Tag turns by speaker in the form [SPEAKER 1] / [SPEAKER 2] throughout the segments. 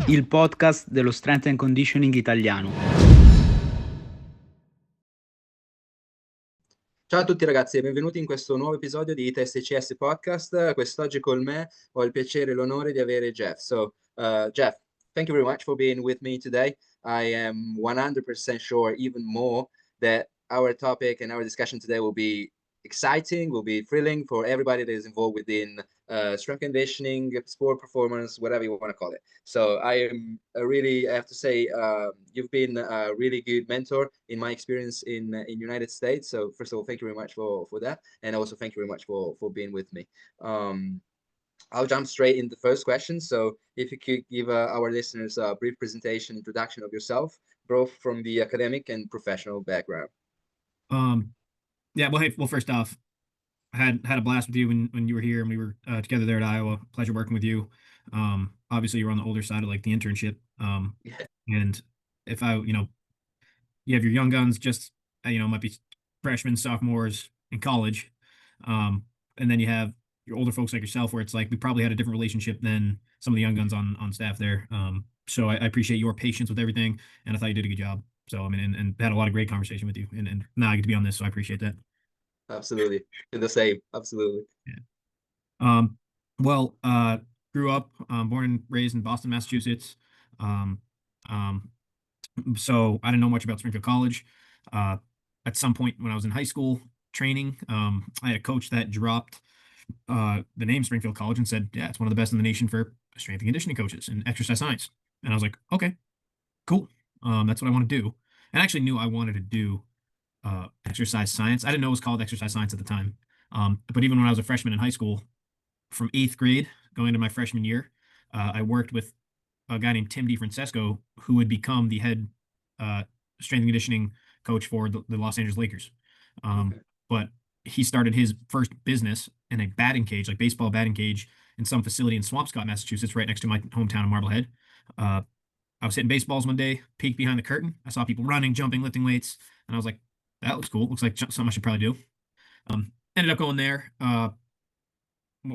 [SPEAKER 1] Il podcast dello Strength and Conditioning italiano.
[SPEAKER 2] Ciao a tutti ragazzi e benvenuti in questo nuovo episodio di Test CS Podcast. Quest'oggi con me ho il piacere e l'onore di avere Jeff. Jeff, thank you very much for being with me today. I am 100% sure, even more, that our topic and our discussion today will be exciting, will be thrilling for everybody that is involved within strength conditioning, sport performance, whatever you want to call it. So I am really, I have to say, you've been a really good mentor in my experience in United States. So first of all, thank you very much for that, and also thank you very much for being with me. I'll jump straight into the first question. So if you could give our listeners a brief presentation, introduction of yourself, both from the academic and professional background.
[SPEAKER 3] Yeah, well, hey, first off, I had a blast with you when you were here and we were together there at Iowa. Pleasure working with you. Obviously you're on the older side of like the internship. And if you have your young guns, just might be freshmen, sophomores in college. And then you have your older folks like yourself, where it's like we probably had a different relationship than some of the young guns on staff there. So I appreciate your patience with everything, and I thought you did a good job. So I mean, and had a lot of great conversation with you, and now I get to be on this, so I appreciate that.
[SPEAKER 2] Absolutely, the same. Absolutely.
[SPEAKER 3] Yeah. Well, grew up, born and raised in Boston, Massachusetts. So I didn't know much about Springfield College. At some point when I was in high school training, I had a coach that dropped the name Springfield College and said, yeah, it's one of the best in the nation for strength and conditioning coaches and exercise science. And I was like, okay, cool. That's what I want to do. And I actually knew I wanted to do exercise science. I didn't know it was called exercise science at the time. But even when I was a freshman in high school, from 8th grade going into my freshman year, I worked with a guy named Tim DeFrancesco, who would become the head strength and conditioning coach for the Los Angeles Lakers. But he started his first business in a batting cage, like baseball batting cage, in some facility in Swampscott, Massachusetts, right next to my hometown of Marblehead. I was hitting baseballs one day, peeked behind the curtain. I saw people running, jumping, lifting weights, and I was like, that looks cool. Looks like something I should probably do. Ended up going there.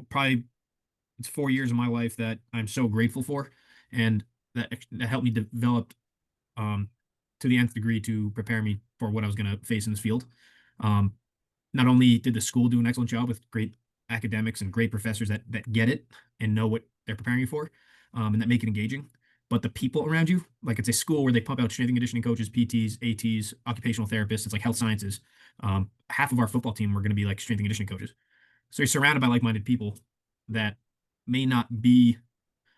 [SPEAKER 3] Probably it's 4 years of my life that I'm so grateful for, and that helped me develop to the nth degree to prepare me for what I was going to face in this field. Not only did the school do an excellent job with great academics and great professors that get it and know what they're preparing you for, and that make it engaging, but the people around you, like it's a school where they pump out strength and conditioning coaches, PTs, ATs, occupational therapists. It's like health sciences. Half of our football team were going to be like strength and conditioning coaches. So you're surrounded by like-minded people that may not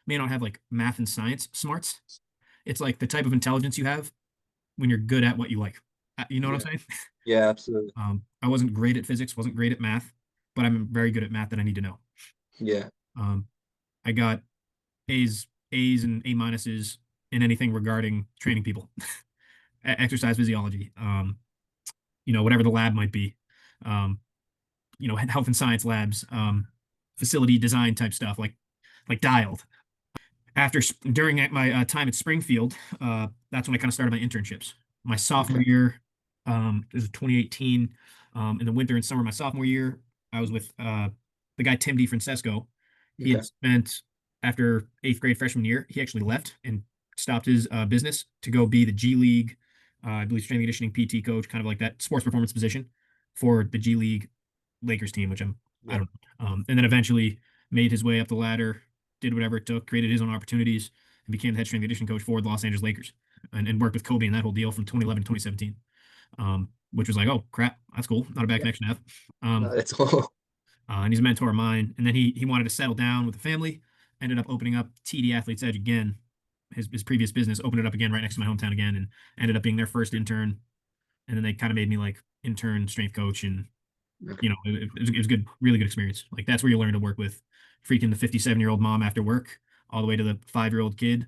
[SPEAKER 3] have like math and science smarts. It's like the type of intelligence you have when you're good at what you like. You know what I'm saying?
[SPEAKER 2] Yeah, absolutely.
[SPEAKER 3] I wasn't great at physics, wasn't great at math, but I'm very good at math that I need to know.
[SPEAKER 2] Yeah.
[SPEAKER 3] I got A's and A minuses in anything regarding training people, exercise physiology, whatever the lab might be, health and science labs, facility design type stuff, like dialed. During my time at Springfield, that's when I kind of started my internships. My sophomore year, this is 2018, in the winter and summer of my sophomore year, I was with the guy Tim DeFrancesco. He had spent, after 8th grade freshman year, he actually left and stopped his business to go be the G League, I believe, strength and conditioning PT coach, kind of like that sports performance position for the G League Lakers team, which I don't know. And then eventually made his way up the ladder, did whatever it took, created his own opportunities, and became the head strength and conditioning coach for the Los Angeles Lakers, and worked with Kobe in that whole deal from 2011 to 2017, which was like, oh crap, that's cool, not a bad connection to have.
[SPEAKER 2] That's cool.
[SPEAKER 3] And he's a mentor of mine. And then he wanted to settle down with the family, ended up opening up TD Athletes Edge again, his previous business, opened it up again right next to my hometown again, and ended up being their first intern. And then they kind of made me like intern strength coach, and it was good, really good experience. Like that's where you learn to work with freaking the 57-year-old mom after work, all the way to the 5-year-old kid,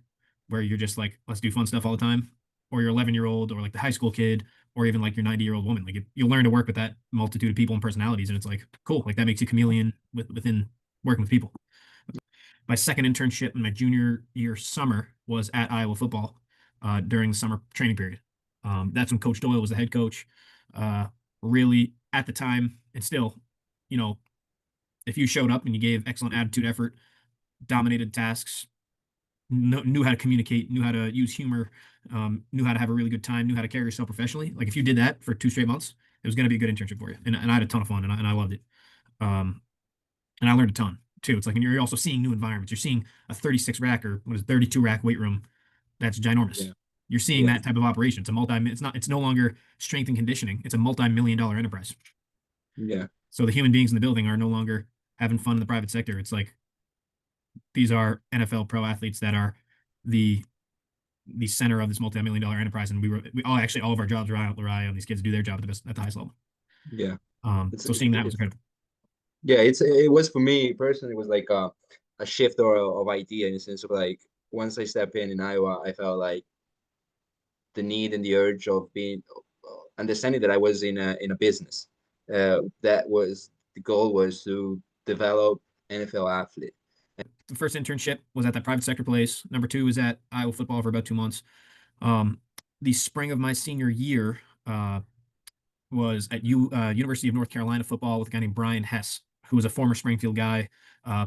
[SPEAKER 3] where you're just like, let's do fun stuff all the time, or your 11-year-old, or like the high school kid, or even like your 90-year-old woman. Like you'll learn to work with that multitude of people and personalities, and it's like cool. Like that makes you chameleon within working with people. My second internship in my junior year summer was at Iowa football during the summer training period. That's when Coach Doyle was the head coach. really at the time, and still, you know, if you showed up and you gave excellent attitude, effort, dominated tasks, knew how to communicate, knew how to use humor, knew how to have a really good time, knew how to carry yourself professionally. Like if you did that for 2 straight months, it was going to be a good internship for you. And I had a ton of fun, and I loved it. And I learned a ton too. It's like, and you're also seeing new environments. You're seeing a 36 rack or what is 32 rack weight room. That's ginormous.
[SPEAKER 2] Yeah.
[SPEAKER 3] You're seeing
[SPEAKER 2] Yeah.
[SPEAKER 3] that type of operation. It's no longer strength and conditioning. It's a multi-million-dollar enterprise.
[SPEAKER 2] Yeah.
[SPEAKER 3] So the human beings in the building are no longer having fun in the private sector. It's like, these are NFL pro athletes that are the center of this multi-million-dollar enterprise. And all of our jobs rely on these kids to do their job at the highest level.
[SPEAKER 2] Yeah.
[SPEAKER 3] So seeing that was incredible.
[SPEAKER 2] Yeah, it was for me personally. It was like a shift of idea in the sense of like once I stepped in Iowa, I felt like the need and the urge of being understanding that I was in a business. That was the goal, was to develop NFL athlete.
[SPEAKER 3] The first internship was at that private sector place. Number 2 was at Iowa football for about 2 months. The spring of my senior year was at University of North Carolina football with a guy named Brian Hess, who was a former Springfield guy,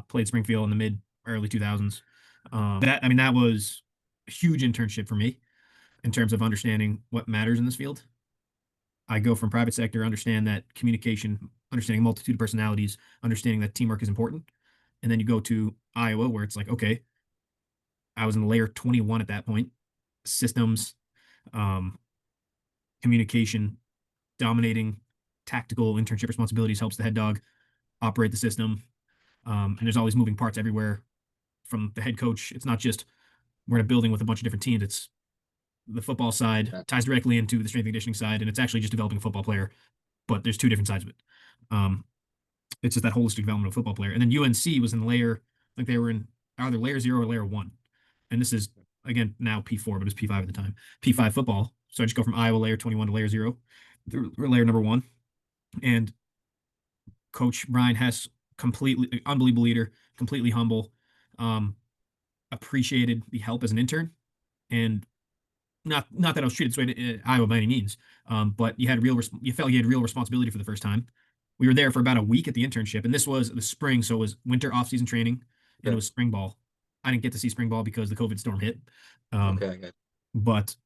[SPEAKER 3] played Springfield in the early 2000s. That was a huge internship for me in terms of understanding what matters in this field. I go from private sector, understand that communication, understanding a multitude of personalities, understanding that teamwork is important. And then you go to Iowa where it's like, okay, I was in layer 21 at that point, systems, communication, dominating tactical internship responsibilities, helps the head dog operate the system. And there's always moving parts everywhere from the head coach. It's not just we're in a building with a bunch of different teams. It's the football side ties directly into the strength and conditioning side, and it's actually just developing a football player, but there's 2 different sides of it. It's just that holistic development of a football player. And then UNC was in layer, I think they were in either layer 0 or layer 1. And this is, again, now P4, but it was P5 at the time. P5 football. So I just go from Iowa layer 21 to layer 0, layer number 1. And Coach Brian Hess, completely unbelievable leader, completely humble, appreciated the help as an intern. And not that I was treated this way at Iowa by any means, but you felt you had real responsibility for the first time. We were there for about a week at the internship, and this was the spring, so it was winter off-season training, and it was spring ball. I didn't get to see spring ball because the COVID storm hit.
[SPEAKER 2] Okay.
[SPEAKER 3] But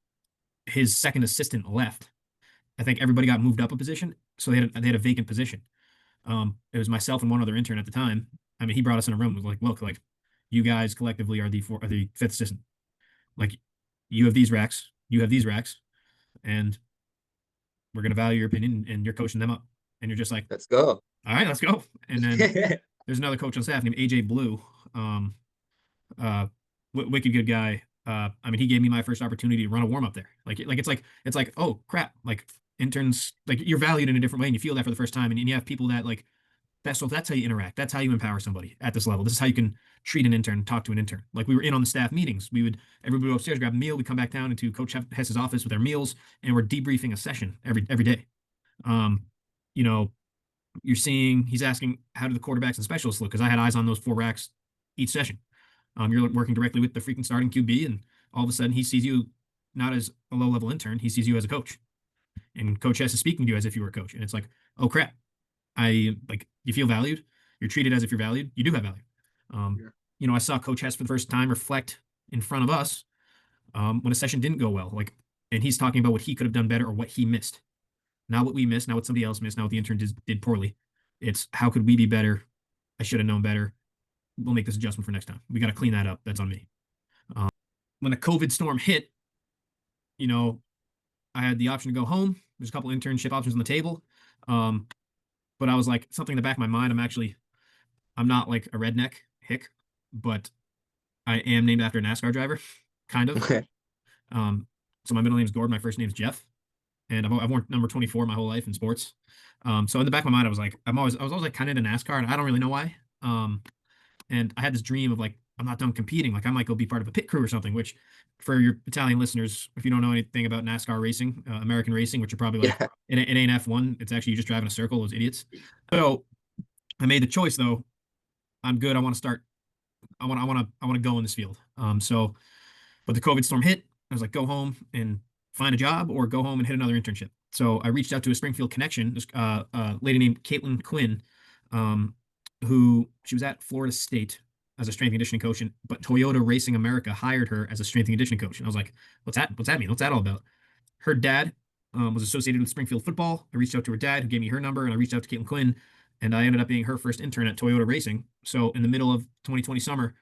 [SPEAKER 3] his second assistant left. I think everybody got moved up a position, so they had a vacant position. It was myself and one other intern at the time. I mean, he brought us in a room and was like, look, like, you guys collectively are the 5th assistant. Like, you have these racks, and we're going to value your opinion, and you're coaching them up. And you're just like,
[SPEAKER 2] let's go.
[SPEAKER 3] All right, let's go. And then there's another coach on staff named AJ Blue, wicked good guy. He gave me my first opportunity to run a warm up there. It's like, oh crap, like interns, like you're valued in a different way, and you feel that for the first time, and you have people that like that. So that's how you interact. That's how you empower somebody at this level. This is how you can treat an intern, talk to an intern. Like, we were in on the staff meetings. Everybody would go upstairs, grab a meal. We come back down into Coach Hess's office with our meals, and we're debriefing a session every day. He's asking, how do the quarterbacks and specialists look? Because I had eyes on those 4 racks each session. You're working directly with the freaking starting QB, and all of a sudden he sees you not as a low-level intern. He sees you as a coach, and Coach Hess is speaking to you as if you were a coach. And it's like, oh crap, you feel valued. You're treated as if you're valued. You do have value. I saw Coach Hess for the first time reflect in front of us when a session didn't go well. And he's talking about what he could have done better or what he missed. Not what we missed, not what somebody else missed, not what the intern did poorly. It's how could we be better? I should have known better. We'll make this adjustment for next time. We got to clean that up. That's on me. When the COVID storm hit, I had the option to go home. There's a couple internship options on the table. But I was like, something in the back of my mind, I'm not like a redneck hick, but I am named after a NASCAR driver, kind of.
[SPEAKER 2] Okay.
[SPEAKER 3] So my middle name is Gordon. My first name is Jeff. And I've worn number 24 my whole life in sports. So in the back of my mind, I was always like kind of into NASCAR, and I don't really know why. And I had this dream of like, I'm not done competing. Like, I might go be part of a pit crew or something, which for your Italian listeners, if you don't know anything about NASCAR racing, American racing, which are probably like, it ain't F1. It's actually you just driving a circle, those idiots. So I made the choice though. I'm good. I want to go in this field. But the COVID storm hit. I was like, go home and find a job or go home and hit another internship. So I reached out to a Springfield connection, this lady named Caitlin Quinn, who she was at Florida State as a strength and conditioning coach, but Toyota Racing America hired her as a strength and conditioning coach. And I was like, what's that? What's that mean? What's that all about? Her dad was associated with Springfield football. I reached out to her dad, who gave me her number, and I reached out to Caitlin Quinn, and I ended up being her first intern at Toyota Racing. So in the middle of 2020 summer,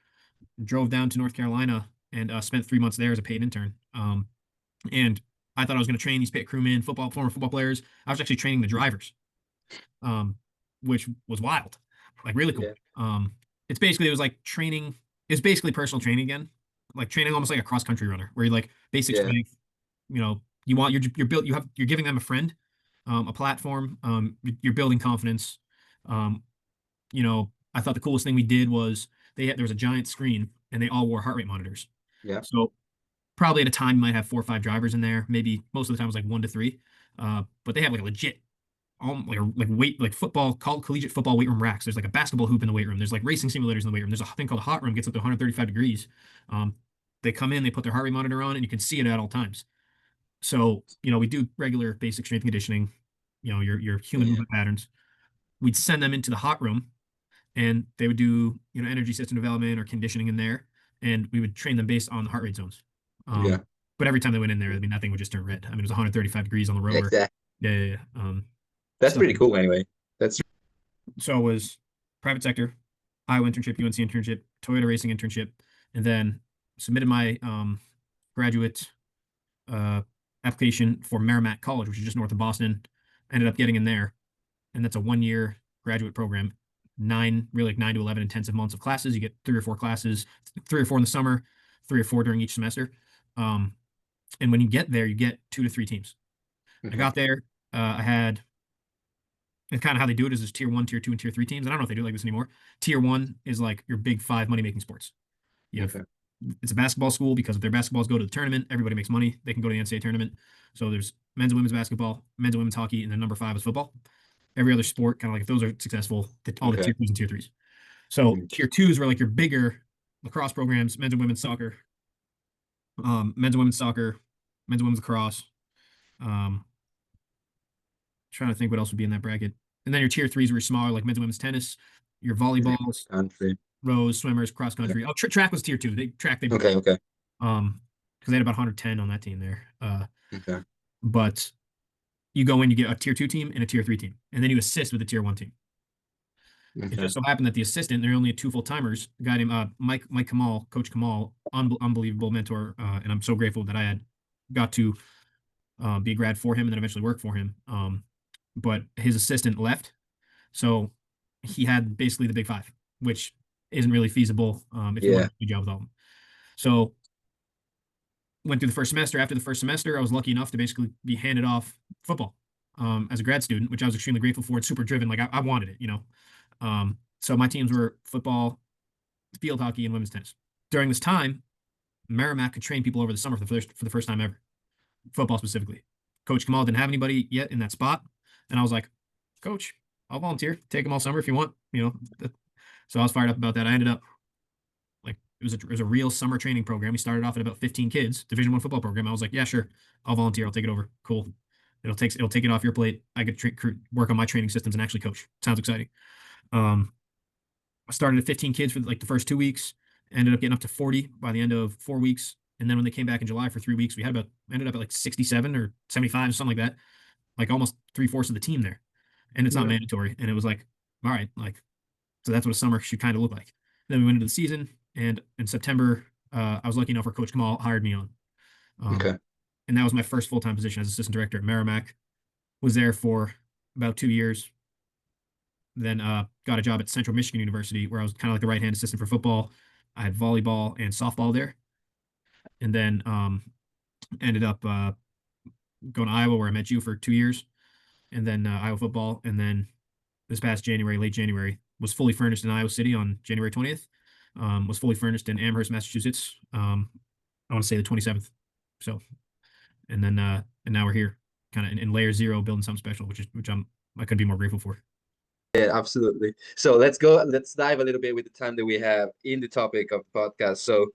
[SPEAKER 3] drove down to North Carolina and spent 3 months there as a paid intern. And I thought I was going to train these pit crewmen, former football players. I was actually training the drivers, which was wild, like really cool.
[SPEAKER 2] Yeah.
[SPEAKER 3] It was like training. It's basically personal training again, like training almost like a cross country runner, where you like basic strength. You know, you're giving them a friend, a platform. You're building confidence. You know, I thought the coolest thing we did was there was a giant screen and they all wore heart rate monitors.
[SPEAKER 2] Yeah.
[SPEAKER 3] So probably at a time you might have 4 or 5 drivers in there. Maybe most of the time it was like 1 to 3. But they have like a legit, football, collegiate football weight room racks. There's like a basketball hoop in the weight room. There's like racing simulators in the weight room. There's a thing called a hot room, gets up to 135 degrees. They come in, they put their heart rate monitor on, and you can see it at all times. So, you know, we do regular basic strength conditioning, you know, your human movement patterns. We'd send them into the hot room and they would do, you know, energy system development or conditioning in there. And we would train them based on the heart rate zones. But every time they went in there, I mean, that thing would just turn red. I mean, it was 135 degrees on the rower.
[SPEAKER 2] Exactly.
[SPEAKER 3] Yeah.
[SPEAKER 2] That's pretty cool anyway.
[SPEAKER 3] So it was private sector, Iowa internship, UNC internship, Toyota Racing internship, and then submitted my graduate application for Merrimack College, which is just north of Boston. Ended up getting in there, and that's a 1-year graduate program. 9 to 11 intensive months of classes. You get 3 or 4 classes, 3 or 4 in the summer, 3 or 4 during each semester. And when you get there, you get 2 to 3 teams. I got there. I had, and kind of how they do it is there's tier 1, tier 2, and tier 3 teams. I don't know if they do it like this anymore. Tier 1 is like your big 5 money-making sports. You know, it's a basketball school because if their basketballs go to the tournament, everybody makes money. They can go to the NCAA tournament. So there's men's and women's basketball, men's and women's hockey, and then number 5 is football. Every other sport, kind of like if those are successful, all the tier 2s and tier 3s. So tier 2s were like your bigger lacrosse programs, men's and women's soccer, men's and women's lacrosse. Trying to think what else would be in that bracket. And then your tier 3s were smaller, like men's and women's tennis, your volleyballs, rows, swimmers, cross country. Oh, track was tier 2. Because they had about 110 on that team there. But you go in, you get a tier 2 team and a tier 3 team, and then you assist with the tier 1 team. It just so happened that the assistant, there are only 2 full-timers, a guy named Mike Kamal, Coach Kamal, unbelievable mentor, and I'm so grateful that I had got to be a grad for him and then eventually work for him. But his assistant left, so he had basically the big 5, which isn't really feasible if you want to do a job with all of them. So went through the first semester. After the first semester, I was lucky enough to basically be handed off football as a grad student, which I was extremely grateful for. It's super driven. Like I wanted it, you know. So my teams were football, field hockey, and women's tennis. During this time, Merrimack could train people over the summer for the first time ever, football specifically. Coach Kamal didn't have anybody yet in that spot, and I was like, Coach, I'll volunteer. Take them all summer if you want, you know. So I was fired up about that. I ended up it was a real summer training program. We started off at about 15 kids, Division I football program. I was like, yeah, sure, I'll volunteer. I'll take it over. Cool. It'll take it off your plate. I could work on my training systems and actually coach. Sounds exciting. I started at 15 kids for like the first 2 weeks. Ended up getting up to 40 by the end of 4 weeks. And then when they came back in July for 3 weeks, we ended up at like 67 or 75, something like that. Like almost 3/4 of the team there. And it's not mandatory. And it was like, all right, like, so that's what a summer should kind of look like. Then we went into the season, and in September, I was lucky enough where Coach Kamal hired me on. And that was my first full-time position as assistant director at Merrimack. Was there for about 2 years. Then got a job at Central Michigan University, where I was kind of like the right-hand assistant for football. I had volleyball and softball there. And then ended up going to Iowa, where I met you for 2 years. And then Iowa football. And then this past January, late January, was fully furnished in Iowa City on January 20th. Was fully furnished in Amherst, Massachusetts. I want to say the 27th. So, and then and now we're here, kind of in layer 0, building something special, which I couldn't be more grateful for.
[SPEAKER 2] Yeah, absolutely. So let's dive a little bit with the time that we have in the topic of the podcast. So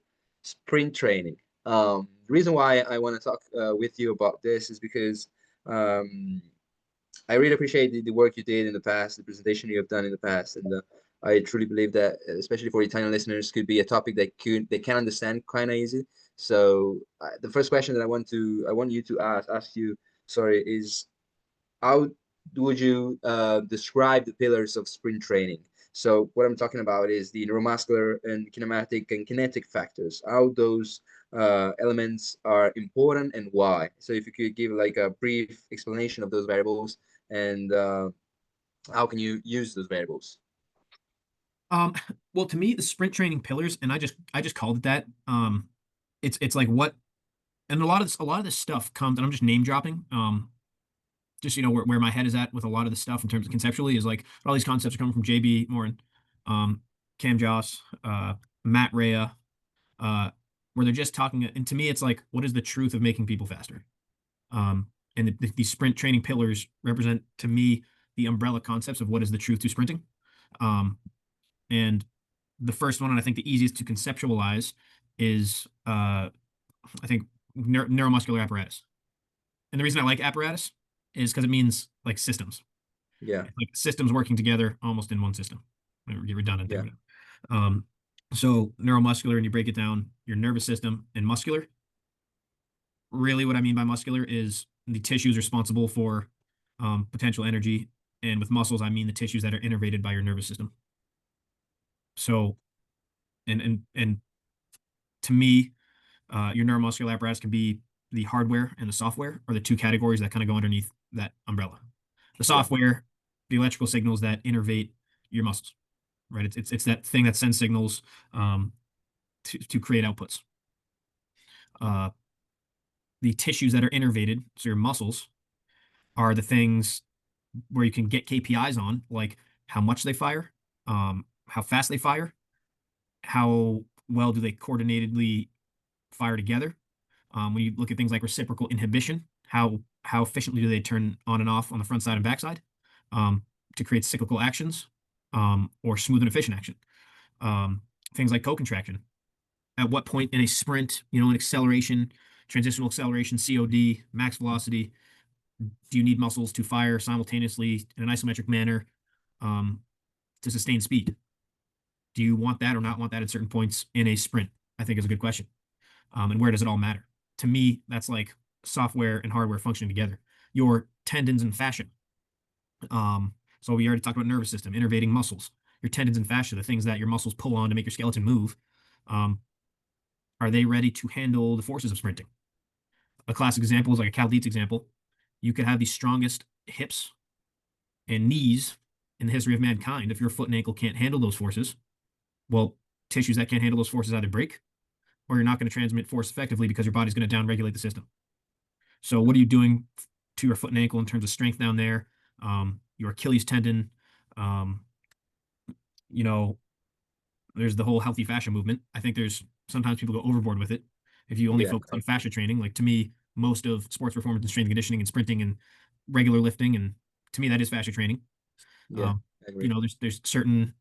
[SPEAKER 2] sprint training. The reason why I want to talk with you about this is because Um, I really appreciate the work you did in the past, the presentation you have done in the past, and I truly believe that, especially for Italian listeners, could be a topic that they can understand kind of easy. So the first question that I want you to ask you, sorry, is how would you describe the pillars of sprint training? So what I'm talking about is the neuromuscular and kinematic and kinetic factors, how those elements are important and why. So if you could give like a brief explanation of those variables and how can you use those variables?
[SPEAKER 3] Well, to me, the sprint training pillars, and I just called it that. It's like what, and a lot of this stuff comes, and I'm just name dropping. Just where my head is at with a lot of this stuff in terms of conceptually is like all these concepts are coming from JB Morin, Cam Joss, Matt Rea, where they're just talking. And to me, it's like, what is the truth of making people faster? And the sprint training pillars represent to me the umbrella concepts of what is the truth to sprinting. And the first one, and I think the easiest to conceptualize, is I think neuromuscular apparatus. And the reason I like apparatus is because it means like systems.
[SPEAKER 2] Yeah.
[SPEAKER 3] It's like systems working together almost in one system. Get redundant there. So neuromuscular, and you break it down, your nervous system and muscular. Really what I mean by muscular is the tissues responsible for potential energy. And with muscles, I mean the tissues that are innervated by your nervous system. So, and to me, your neuromuscular apparatus can be the hardware and the software are the two categories that kind of go underneath that umbrella. The software, the electrical signals that innervate your muscles, right? It's that thing that sends signals to create outputs. The tissues that are innervated, so your muscles, are the things where you can get KPIs on, like how much they fire, how fast they fire, how well do they coordinatedly fire together. When you look at things like reciprocal inhibition, how efficiently do they turn on and off on the front side and back side to create cyclical actions or smooth and efficient action. Things like co-contraction. At what point in a sprint, an acceleration, transitional acceleration, COD, max velocity, do you need muscles to fire simultaneously in an isometric manner to sustain speed? Do you want that or not want that at certain points in a sprint? I think is a good question. And where does it all matter? To me, that's like software and hardware functioning together. Your tendons and fascia. So we already talked about nervous system, innervating muscles. Your tendons and fascia, the things that your muscles pull on to make your skeleton move, are they ready to handle the forces of sprinting? A classic example is like a Cal Dietz example. You could have the strongest hips and knees in the history of mankind. If your foot and ankle can't handle those forces, well, tissues that can't handle those forces either break, or you're not going to transmit force effectively because your body's going to downregulate the system. So what are you doing to your foot and ankle in terms of strength down there? Your Achilles tendon, there's the whole healthy fascia movement. I think sometimes people go overboard with it. If you only focus on fascia training, like to me, most of sports performance and strength conditioning and sprinting and regular lifting, and to me, that is fascia training.
[SPEAKER 2] I agree.
[SPEAKER 3] There's certain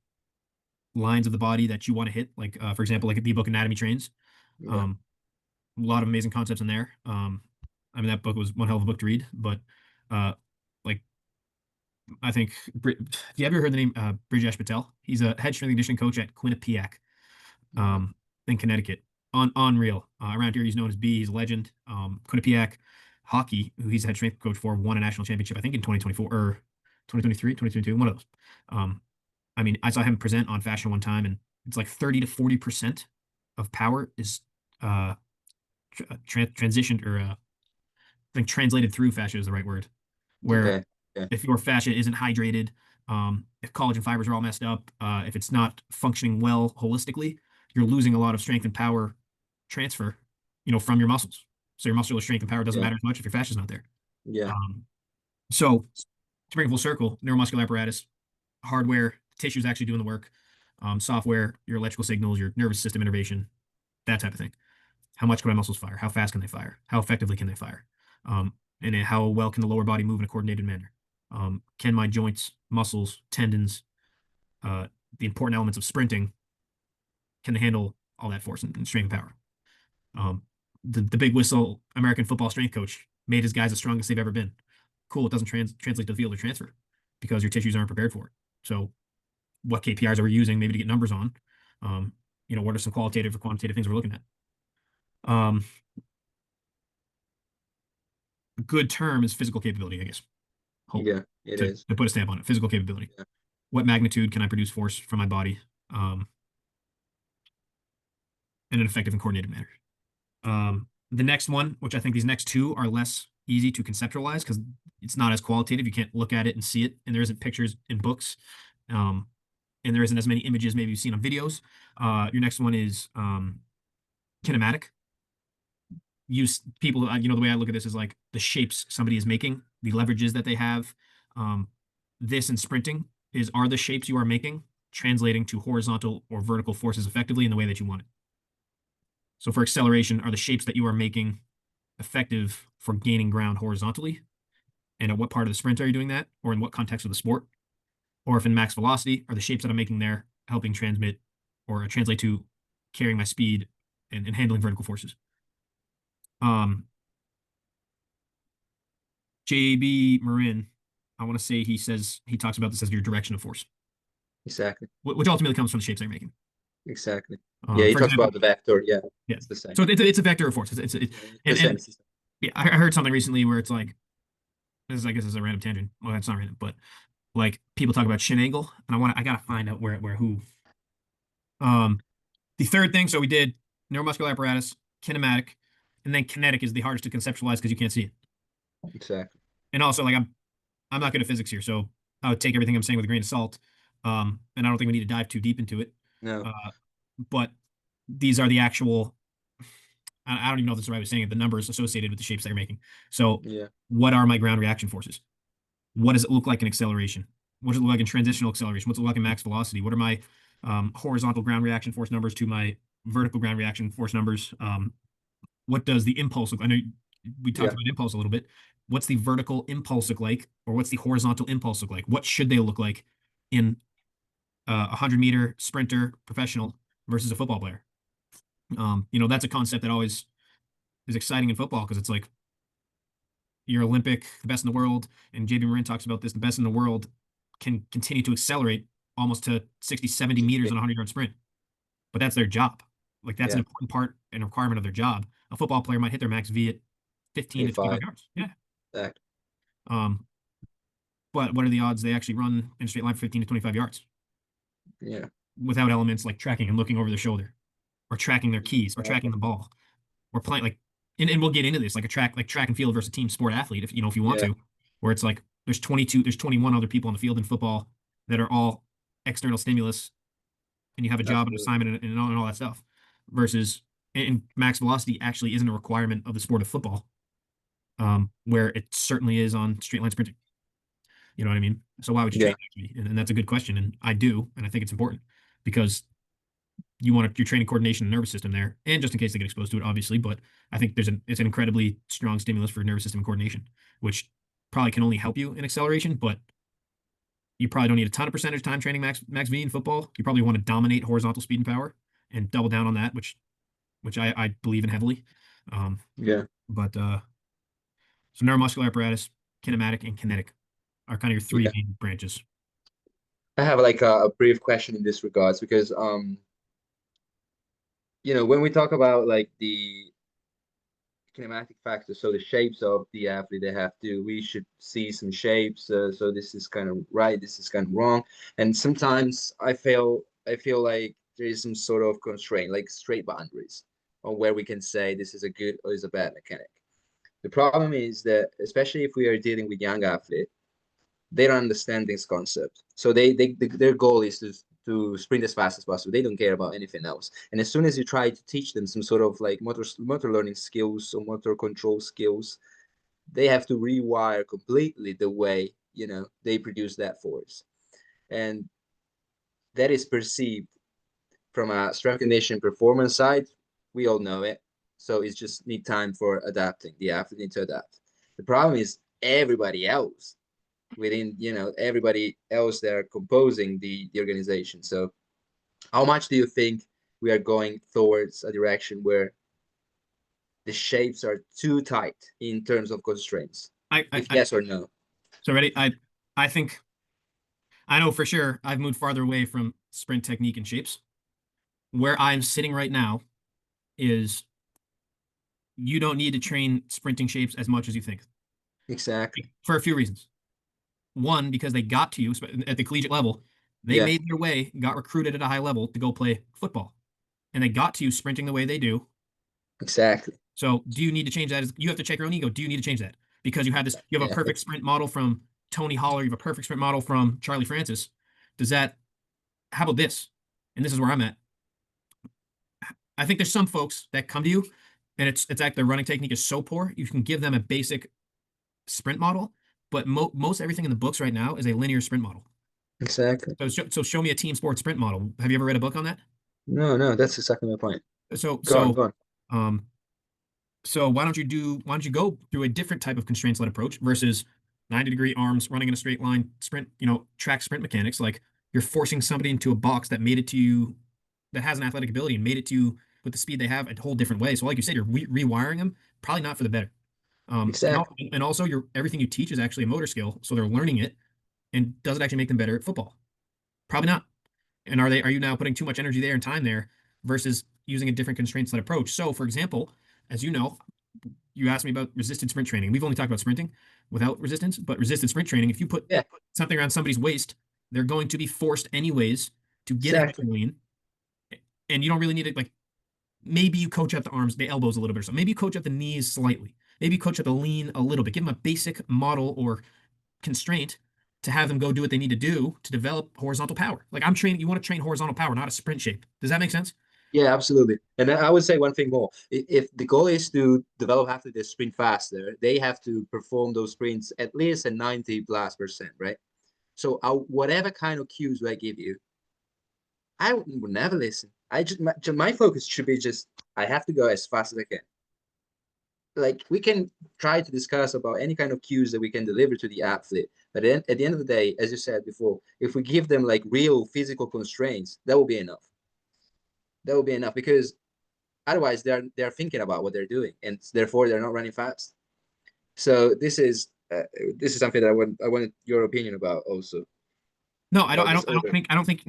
[SPEAKER 3] lines of the body that you want to hit, like for example, like the book Anatomy Trains. A lot of amazing concepts in there. That book was one hell of a book to read, but I think, have you ever heard the name Brijesh Patel? He's a head strength and conditioning coach at Quinnipiac in Connecticut. Unreal. Around here, he's known as B. He's a legend. Quinnipiac Hockey, who he's a head strength coach for, won a national championship, I think in 2024 or 2023, 2022, one of those. I saw him present on fashion one time, and it's like 30 to 40% of power is transitioned, or I think translated through fascia is the right word, where if your fascia isn't hydrated, if collagen fibers are all messed up, if it's not functioning well holistically, you're losing a lot of strength and power transfer, from your muscles. So your muscular strength and power doesn't matter as much if your fascia is not there. So to bring it full circle, neuromuscular apparatus, hardware, tissues actually doing the work, software, your electrical signals, your nervous system innervation, that type of thing. How much can my muscles fire? How fast can they fire? How effectively can they fire? And how well can the lower body move in a coordinated manner? Can my joints, muscles, tendons, the important elements of sprinting, can they handle all that force and strength and power? The big whistle American football strength coach made his guys the strongest they've ever been. cool, it doesn't translate to the field or transfer because your tissues aren't prepared for it. So what KPIs are we using maybe to get numbers on? What are some qualitative or quantitative things we're looking at? A good term is physical capability, I guess.
[SPEAKER 2] Yeah, it is.
[SPEAKER 3] To put a stamp on it, physical capability.
[SPEAKER 2] Yeah.
[SPEAKER 3] What magnitude can I produce force from my body in an effective and coordinated manner? The next one, which I think these next two are less easy to conceptualize because it's not as qualitative. You can't look at it and see it, and there isn't pictures in books, and there isn't as many images maybe you've seen on videos. Your next one is kinematic. People, the way I look at this is like the shapes somebody is making, the leverages that they have. This in sprinting are the shapes you are making translating to horizontal or vertical forces effectively in the way that you want it. So for acceleration, are the shapes that you are making effective for gaining ground horizontally? And at what part of the sprint are you doing that? Or in what context of the sport? Or if in max velocity, are the shapes that I'm making there helping transmit or translate to carrying my speed and handling vertical forces? J.B. Marin, I want to say he talks about this as your direction of force.
[SPEAKER 2] Exactly.
[SPEAKER 3] Which ultimately comes from the shapes that you're making.
[SPEAKER 2] Exactly. Yeah, he
[SPEAKER 3] for
[SPEAKER 2] talks
[SPEAKER 3] example,
[SPEAKER 2] about the vector. Yeah,
[SPEAKER 3] yeah,
[SPEAKER 2] it's the same.
[SPEAKER 3] So it's a vector of force. It's
[SPEAKER 2] the same.
[SPEAKER 3] Yeah, I heard something recently where it's like, I guess is a random tangent. Well, that's not random, but like people talk about shin angle, and I gotta find out where who. The third thing, so we did neuromuscular apparatus, kinematic, and then kinetic is the hardest to conceptualize because you can't see it.
[SPEAKER 2] Exactly.
[SPEAKER 3] And also, like I'm not good at physics here, so I would take everything I'm saying with a grain of salt. And I don't think we need to dive too deep into it.
[SPEAKER 2] No.
[SPEAKER 3] But these are the actual. I don't even know if this is the right way of saying it. The numbers associated with the shapes that you're making. So,
[SPEAKER 2] yeah.
[SPEAKER 3] What are my ground reaction forces? What does it look like in acceleration? What does it look like in transitional acceleration? What's it look like in max velocity? What are my horizontal ground reaction force numbers to my vertical ground reaction force numbers? What does the impulse look like? I know we talked about impulse a little bit. What's the vertical impulse look like? Or what's the horizontal impulse look like? What should they look like in a 100-meter sprinter professional versus a football player? That's a concept that always is exciting in football because it's like you're Olympic, the best in the world, and JB Marin talks about this, the best in the world can continue to accelerate almost to 60, 70 meters on a 100-yard sprint. But that's their job. Like that's an important part and requirement of their job. A football player might hit their max V at 15 to 25 yards. Yeah.
[SPEAKER 2] Exactly.
[SPEAKER 3] But what are the odds they actually run in a straight line for 15 to 25 yards?
[SPEAKER 2] Yeah.
[SPEAKER 3] Without elements like tracking and looking over their shoulder or tracking their keys or tracking the ball or playing like, and we'll get into this, like track and field versus team sport athlete, if you want to, where it's like there's 21 other people on the field in football that are all external stimulus and you have a job and assignment and all that stuff versus and max velocity actually isn't a requirement of the sport of football, where it certainly is on straight line sprinting. You know what I mean? So why would you change that to me? And that's a good question. And I do. And I think it's important because you're training coordination and nervous system there. And just in case they get exposed to it, obviously, but I think it's an incredibly strong stimulus for nervous system and coordination, which probably can only help you in acceleration, but you probably don't need a ton of percentage time training max V in football. You probably want to dominate horizontal speed and power and double down on that, which I believe in heavily. But so neuromuscular apparatus, kinematic, and kinetic are kind of your three main branches.
[SPEAKER 2] I have like a brief question in this regards because when we talk about like the kinematic factors, so the shapes of the athlete we should see some shapes. So this is kind of right, this is kind of wrong, and sometimes I feel like there is some sort of constraint, like straight boundaries, on where we can say this is a good or is a bad mechanic. The problem is that especially if we are dealing with young athletes, they don't understand this concept. So their goal is to sprint as fast as possible. They don't care about anything else. And as soon as you try to teach them some sort of like motor learning skills or motor control skills, they have to rewire completely the way they produce that force. And that is perceived from a strength conditioning performance side. We all know it. So it's just need time for adapting. The athlete need to adapt. The problem is everybody else within everybody else that are composing the organization. So how much do you think we are going towards a direction where the shapes are too tight in terms of constraints? Yes or no?
[SPEAKER 3] So ready? I think I know for sure I've moved farther away from sprint technique and shapes. Where I'm sitting right now is you don't need to train sprinting shapes as much as you think
[SPEAKER 2] Exactly.
[SPEAKER 3] for a few reasons. One, because they got to you at the collegiate level, they
[SPEAKER 2] Yeah.
[SPEAKER 3] made their way, got recruited at a high level to go play football, and they got to you sprinting the way they do.
[SPEAKER 2] Exactly.
[SPEAKER 3] So, do you need to change that? You have to check your own ego. Do you need to change that because you have this? You have a
[SPEAKER 2] Yeah.
[SPEAKER 3] perfect sprint model from Tony Holler. You have a perfect sprint model from Charlie Francis. Does that? How about this? And this is where I'm at. I think there's some folks that come to you, and it's like their running technique is so poor. You can give them a basic sprint model, but most everything in the books right now is a linear sprint model.
[SPEAKER 2] Exactly.
[SPEAKER 3] So show me a team sport sprint model. Have you ever read a book on that?
[SPEAKER 2] No, that's exactly my point.
[SPEAKER 3] So
[SPEAKER 2] Go on.
[SPEAKER 3] um so why don't you go through a different type of constraints-led approach versus 90-degree arms running in a straight line sprint, track sprint mechanics. Like you're forcing somebody into a box that made it to you, that has an athletic ability and made it to you with the speed they have a whole different way. So like you said, you're rewiring them, probably not for the better.
[SPEAKER 2] Exactly.
[SPEAKER 3] And also everything you teach is actually a motor skill, so they're learning it. And does it actually make them better at football? Probably not. And are you now putting too much energy there and time there versus using a different constraints-led approach? So, for example, as you know, you asked me about resisted sprint training. We've only talked about sprinting without resistance, but resisted sprint training, if you put
[SPEAKER 2] Yeah.
[SPEAKER 3] something around somebody's waist, they're going to be forced anyways to get
[SPEAKER 2] Exactly.
[SPEAKER 3] a lean. And you don't really need it. Like maybe you coach out the arms, the elbows a little bit or something. Maybe you coach out the knees slightly. Maybe you coach out the lean a little bit. Give them a basic model or constraint to have them go do what they need to do to develop horizontal power. Like I'm training, you want to train horizontal power, not a sprint shape. Does that make sense?
[SPEAKER 2] Yeah, absolutely. And I would say one thing more. If the goal is to develop athletes that sprint faster, they have to perform those sprints at least at 90+%, right? So whatever kind of cues I give you, I would never listen. My focus should be just I have to go as fast as I can. Like we can try to discuss about any kind of cues that we can deliver to the athlete, but then at the end of the day, as you said before, if we give them like real physical constraints, that will be enough. That will be enough because otherwise they're thinking about what they're doing, and therefore they're not running fast. So this is something that I wanted your opinion about also.
[SPEAKER 3] No,
[SPEAKER 2] About this order.
[SPEAKER 3] I don't think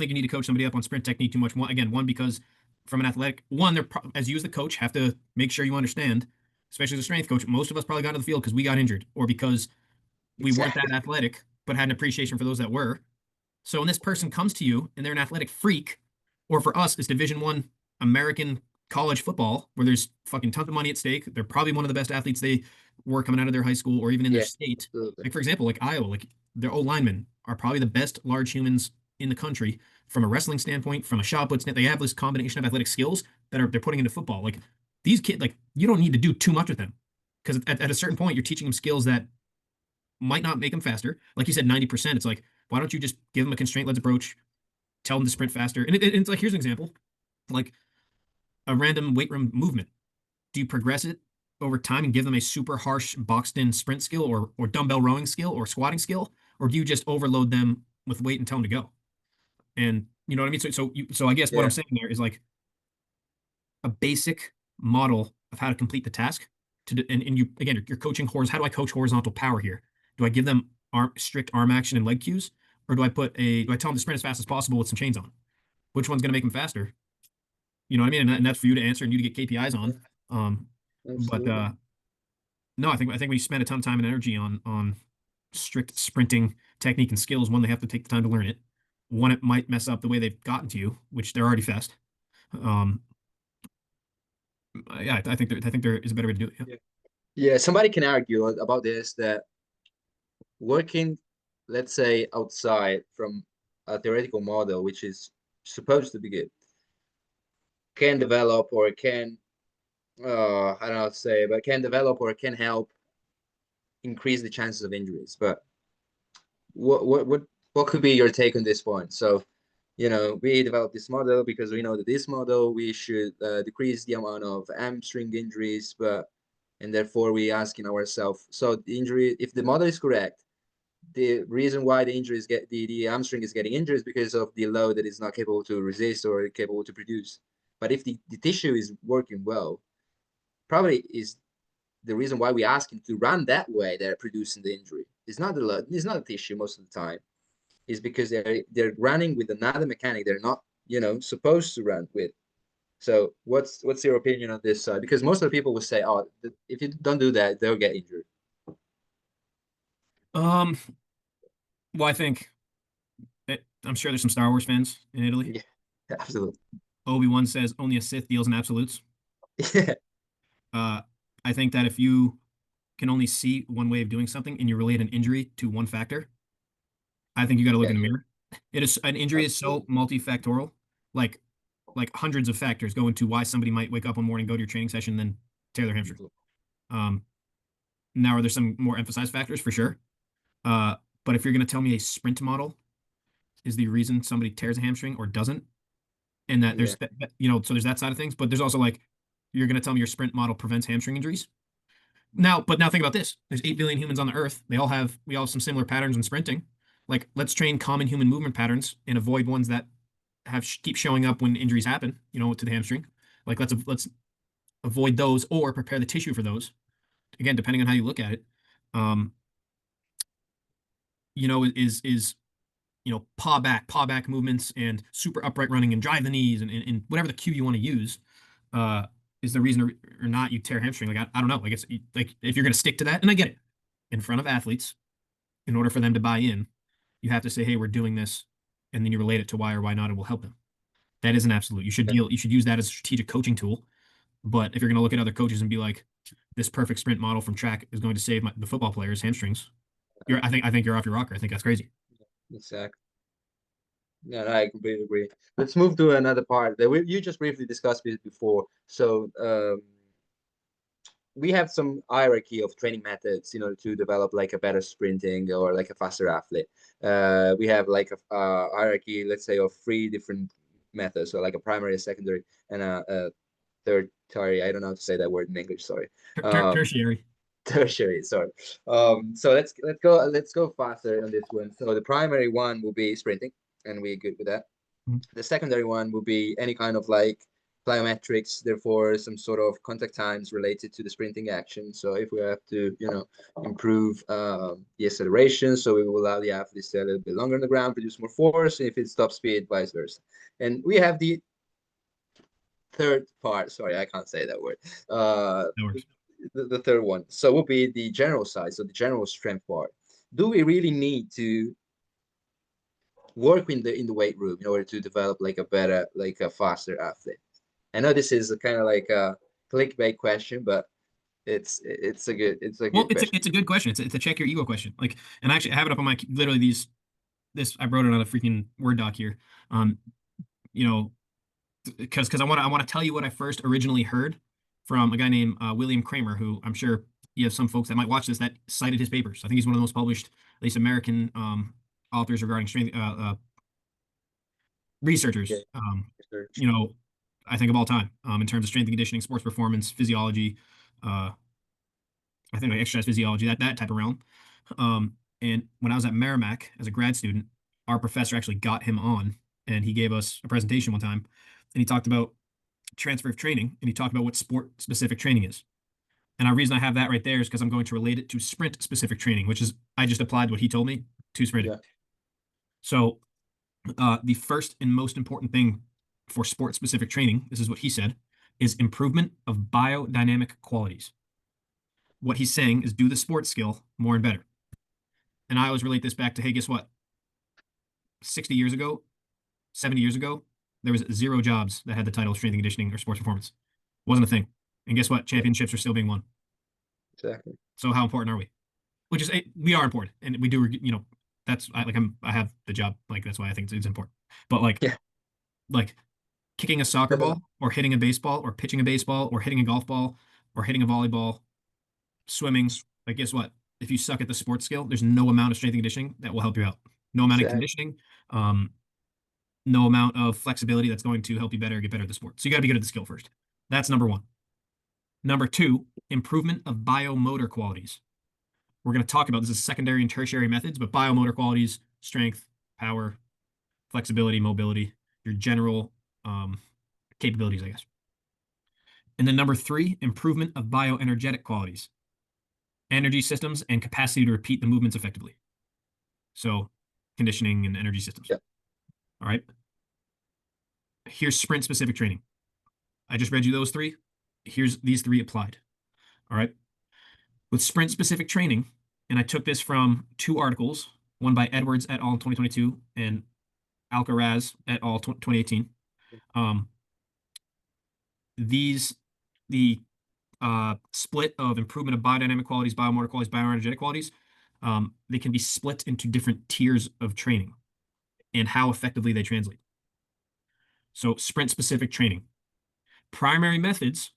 [SPEAKER 3] you need to coach somebody up on sprint technique too much. One, because from an athletic, as you as the coach have to make sure you understand, especially as a strength coach, most of us probably got into the field because we got injured or because we weren't that athletic, but had an appreciation for those that were. So when this person comes to you and they're an athletic freak, or for us, it's Division I American college football, where there's fucking tons of money at stake. They're probably one of the best athletes they were coming out of their high school or even in their state.
[SPEAKER 2] Absolutely.
[SPEAKER 3] Like for example, like Iowa, like their O linemen are probably the best large humans in the country from a wrestling standpoint, from a shot put standpoint. They have this combination of athletic skills that they're putting into football. Like these kids, like you don't need to do too much with them because at a certain point you're teaching them skills that might not make them faster. Like you said, 90%. It's like, why don't you just give them a constraint-led approach, tell them to sprint faster? And it's like, here's an example, like a random weight room movement. Do you progress it over time and give them a super harsh boxed-in sprint skill or dumbbell rowing skill or squatting skill? Or do you just overload them with weight and tell them to go? And you know what I mean? So I guess what I'm saying there is like a basic model of how to complete the task. And you again, you're coaching how do I coach horizontal power here? Do I give them strict arm action and leg cues, or do I tell them to sprint as fast as possible with some chains on? Which one's going to make them faster? You know what I mean? And that's for you to answer and you to get KPIs on. But no, I think we spend a ton of time and energy on strict sprinting technique and skills. One, they have to take the time to learn it. One, it might mess up the way they've gotten to you, which they're already fast. Yeah, I think there is a better way to do it.
[SPEAKER 2] Yeah, somebody can argue about this that working, let's say, outside from a theoretical model, which is supposed to be good, can develop or can I don't know how to say, but can develop or can help increase the chances of injuries. But what could be your take on this point? So, we developed this model because we know that this model we should decrease the amount of hamstring injuries, and therefore we asking ourselves, so the injury, if the model is correct, the reason why the hamstring is getting injured is because of the load that is not capable to resist or capable to produce. But if the tissue is working well, probably is the reason why we ask him to run that way, they're producing the injury. It's not the tissue most of the time. It's because they're running with another mechanic they're not, supposed to run with. So what's your opinion on this side? Because most of the people will say, oh, if you don't do that, they'll get injured.
[SPEAKER 3] Well, I think I'm sure there's some Star Wars fans in Italy.
[SPEAKER 2] Yeah, absolutely.
[SPEAKER 3] Obi-Wan says only a Sith deals in absolutes.
[SPEAKER 2] Yeah.
[SPEAKER 3] I think that if you can only see one way of doing something and you relate an injury to one factor, I think you got to look in the mirror. An injury is so multifactorial, like hundreds of factors go into why somebody might wake up one morning, go to your training session, and then tear their hamstring. Now, are there some more emphasized factors? For sure. But if you're going to tell me a sprint model is the reason somebody tears a hamstring or doesn't, and that there's, so there's that side of things, but there's also like, you're going to tell me your sprint model prevents hamstring injuries. Now think about this. There's 8 billion humans on the earth. We all have some similar patterns in sprinting. Like, let's train common human movement patterns and avoid ones that keep showing up when injuries happen, to the hamstring. Like, let's avoid those or prepare the tissue for those. Again, depending on how you look at it, paw back movements and super upright running and drive the knees and whatever the cue you want to use, is the reason or not you tear hamstring. Like, I don't know. Like, it's like, if you're going to stick to that, and I get it, in front of athletes, in order for them to buy in, you have to say, hey, we're doing this, and then you relate it to why or why not it will help them. That is an absolute. You should use that as a strategic coaching tool. But if you're going to look at other coaches and be like, this perfect sprint model from track is going to save the football players' hamstrings, I think you're off your rocker. I think that's crazy.
[SPEAKER 2] Exactly. No, I completely agree. Let's move to another part that you just briefly discussed it before. So we have some hierarchy of training methods, to develop like a better sprinting or like a faster athlete. We have like a hierarchy, let's say, of 3 different methods, so like a primary, a secondary, and a tertiary. I don't know how to say that word in English. Sorry.
[SPEAKER 3] Tertiary.
[SPEAKER 2] Tertiary. Sorry. So let's go faster on this one. So the primary one will be sprinting, and we're good with that. The secondary one will be any kind of like plyometrics, therefore some sort of contact times related to the sprinting action. So if we have to, improve the acceleration, so we will allow the athlete to stay a little bit longer on the ground, produce more force. If it's top speed, vice versa. And we have the third part. Sorry, I can't say that word. The third one. So will be the general size, so the general strength part. Do we really need to work in the weight room in order to develop like a better, like a faster athlete? I know this is kind of like a clickbait question, but it's a good question.
[SPEAKER 3] It's a good question. It's a check your ego question. Like, and actually I have it up on my, literally I wrote it on a freaking Word doc here. Because I want to tell you what I first originally heard from a guy named William Kramer, who I'm sure you have some folks that might watch this that cited his papers. I think he's one of the most published, at least American authors regarding strength researchers. I think of all time in terms of strength and conditioning, sports performance, physiology. I think like exercise physiology, that type of realm. And when I was at Merrimack as a grad student, our professor actually got him on, and he gave us a presentation one time, and he talked about transfer of training, and he talked about what sport specific training is. And the reason I have that right there is because I'm going to relate it to sprint specific training, which is I just applied what he told me to sprinting. Yeah. So the first and most important thing for sport specific training, this is what he said, is improvement of biodynamic qualities. What he's saying is do the sports skill more and better. And I always relate this back to, hey, guess what? 60 years ago, 70 years ago, there was 0 jobs that had the title of strength and conditioning or sports performance. It wasn't a thing. And guess what? Championships are still being won.
[SPEAKER 2] Exactly.
[SPEAKER 3] So how important are we? Which is, we are important, and we do, that's I have the job. Like, that's why I think it's important. But like kicking a soccer ball or hitting a baseball or pitching a baseball or hitting a golf ball or hitting a volleyball, swimming, like, guess what? If you suck at the sports skill, there's no amount of strength and conditioning that will help you out. No amount of conditioning, no amount of flexibility that's going to help you get better at the sport. So you got to be good at the skill first. That's number 1. Number 2, improvement of biomotor qualities. We're going to talk about this as secondary and tertiary methods, but biomotor qualities, strength, power, flexibility, mobility, your general capabilities, I guess. And then number 3, improvement of bioenergetic qualities. energy systems, and capacity to repeat the movements effectively. So conditioning and energy systems.
[SPEAKER 2] Yeah.
[SPEAKER 3] All right. Here's sprint specific training. I just read you those three. Here's these three applied. All right. With sprint specific training, and I took this from two articles, one by Edwards et al. In 2022 and Alcaraz et al. 2018. The split of improvement of biodynamic qualities, biomotor qualities, bioenergetic qualities, they can be split into different tiers of training and how effectively they translate. So sprint specific training, primary methods,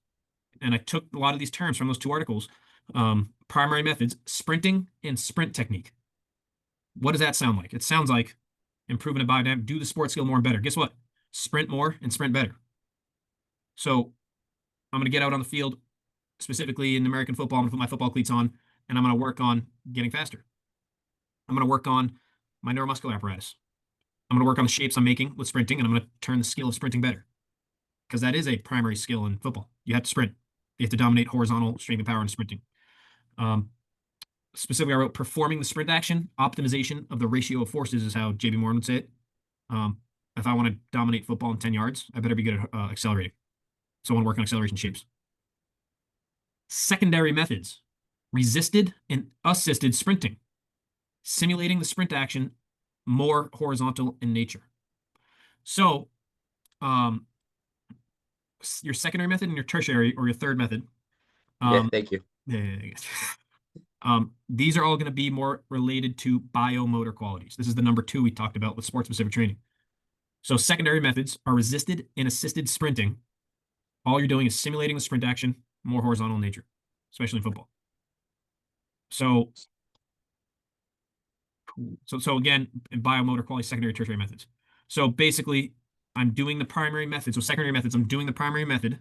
[SPEAKER 3] and I took a lot of these terms from those two articles. Primary methods, sprinting and sprint technique. What does that sound like? It sounds like improvement of biodynamic, do the sport skill more and better. Guess what? Sprint more and sprint better. So I'm going to get out on the field, specifically in American football. I'm going to put my football cleats on, and I'm going to work on getting faster. I'm going to work on my neuromuscular apparatus. I'm going to work on the shapes I'm making with sprinting, and I'm going to turn the skill of sprinting better. Because that is a primary skill in football. You have to sprint. You have to dominate horizontal strength and power in sprinting. Specifically, I wrote performing the sprint action, optimization of the ratio of forces is how JB Moore would say it. If I want to dominate football in 10 yards, I better be good at accelerating. So I want to work on acceleration shapes. Secondary methods, resisted and assisted sprinting, simulating the sprint action, more horizontal in nature. So your secondary method and your tertiary or your third method.
[SPEAKER 2] Thank you.
[SPEAKER 3] These are all going to be more related to biomotor qualities. This is the number 2 we talked about with sport-specific training. So secondary methods are resisted and assisted sprinting. All you're doing is simulating the sprint action, more horizontal in nature, especially in football. So again, in biomotor quality, secondary, tertiary methods. So basically, I'm doing the primary method. So secondary methods, I'm doing the primary method.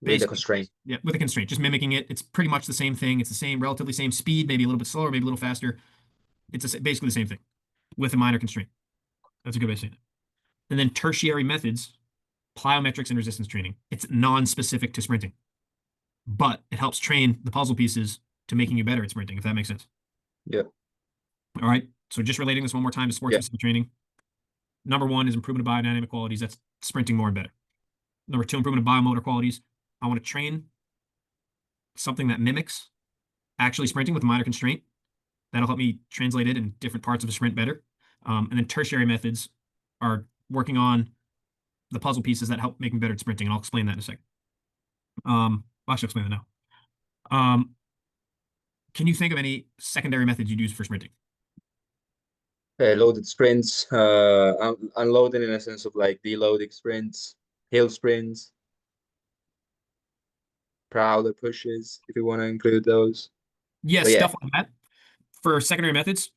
[SPEAKER 2] With a constraint.
[SPEAKER 3] Yeah, with a constraint, just mimicking it. It's pretty much the same thing. It's the same, relatively same speed, maybe a little bit slower, maybe a little faster. It's basically the same thing with a minor constraint. That's a good way of saying it. And then tertiary methods, plyometrics and resistance training. It's non-specific to sprinting, but it helps train the puzzle pieces to making you better at sprinting, if that makes sense.
[SPEAKER 2] Yeah.
[SPEAKER 3] All right. So just relating this one more time to sports-specific training. Number 1 is improvement of biodynamic qualities. That's sprinting more and better. Number 2, improvement of biomotor qualities. I want to train something that mimics actually sprinting with a minor constraint. That'll help me translate it in different parts of a sprint better. And then tertiary methods are working on the puzzle pieces that help make me better at sprinting. And I'll explain that in a second. I'll actually explain that now. Can you think of any secondary methods you'd use for sprinting?
[SPEAKER 2] Loaded sprints, unloading in a sense of like deloading sprints, hill sprints, prowler pushes, if you want to include those.
[SPEAKER 3] Yes, stuff like that for secondary methods.